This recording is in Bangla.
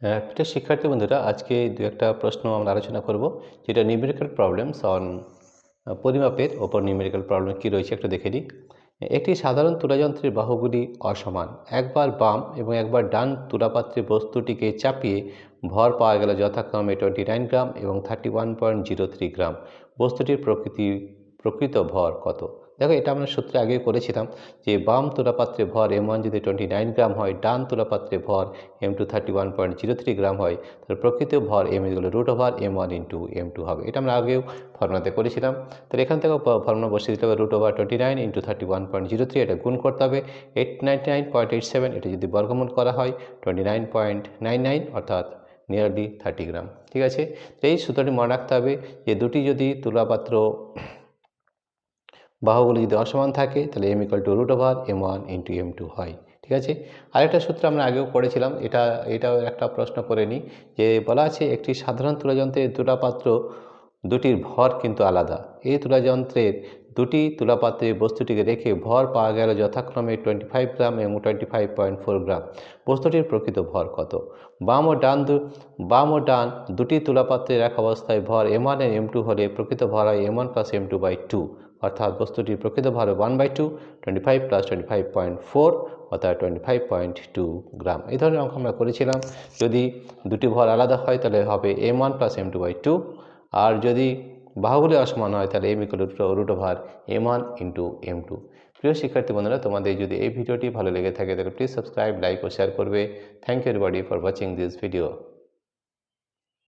প্রিয় শিক্ষার্থী বন্ধুরা, আজকে দু একটা প্রশ্ন আমরা আলোচনা করব, যেটা নিউমেরিক্যাল প্রবলেমস অন পরিমাপের ওপর নিউমেরিক্যাল প্রবলেম কী রয়েছে একটু দেখে নিই। একটি সাধারণ তুলাযন্ত্রের বাহুগুলি অসমান। একবার বাম এবং একবার ডান তুলাপাত্রে বস্তুটিকে চাপিয়ে ভর পাওয়া গেল যথাক্রমে 29 গ্রাম এবং 31.03 গ্রাম। বস্তুটির প্রকৃত ভর কত? দেখো, এটা আমরা সূত্রে আগে করেছিলাম যে বাম তুলাপাত্রে ভর m1 যদি 29 গ্রাম হয়, ডান তুলাপাত্রে ভর m2 31.03 গ্রাম হয়, তাহলে প্রকৃত ভর m √m1 ইন্টু m2 হবে। এটা আমরা আগেও ফর্মুলাতে করেছিলাম। তাহলে এখান থেকে ফর্মুলা বসিয়ে দিতে হবে √29 ইন্টু 31.03, এটা গুণ করতে হবে 899.87, এটা যদি বর্গমূল করা হয় 29.99 অর্থাৎ নিয়ারলি 30 গ্রাম। ঠিক আছে, তো এই সূত্রটি মনে রাখতে হবে যে দুটি যদি তুলাপাত্র বাহুগুলো যদি অসমান থাকে তাহলে m √m1 ইন্টু m2 হয়। ঠিক আছে, আরেকটা সূত্র আমরা আগেও পড়েছিলাম, এটাও একটা প্রশ্ন করে নিই, যে বলা আছে একটি সাধারণ তুলাযন্ত্রের তুলাপাত্র দুটির ভর কিন্তু আলাদা। এই তুলাযন্ত্রের দুটি তুলাপাত্রে বস্তুটিকে রেখে ভর পাওয়া গেল যথাক্রমে 25 গ্রাম এবং 25.4 গ্রাম। বস্তুটির প্রকৃত ভর কত? বাম ও ডান দুটি তুলাপাত্রে রাখা অবস্থায় ভর m1 এবং m2 হলে প্রকৃত ভর হয় m1 + m2/2, অর্থাৎ বস্তুটির প্রকৃত ভর 1/2, 25 + 25.4 অর্থাৎ 25.2 গ্রাম। এই ধরনের অঙ্ক আমরা করেছিলাম। যদি দুটি ভর আলাদা হয় তাহলে হবে m1 + m2/2, আর যদি বাহুগুলি অসমান হয় তাহলে m √m1 ইন্টু m2। প্রিয় শিক্ষার্থী বন্ধুরা, তোমাদের যদি এই ভিডিওটি ভালো লেগে থাকে তাহলে প্লিজ সাবস্ক্রাইব, লাইক ও শেয়ার করবে। Thank you everybody for watching this video.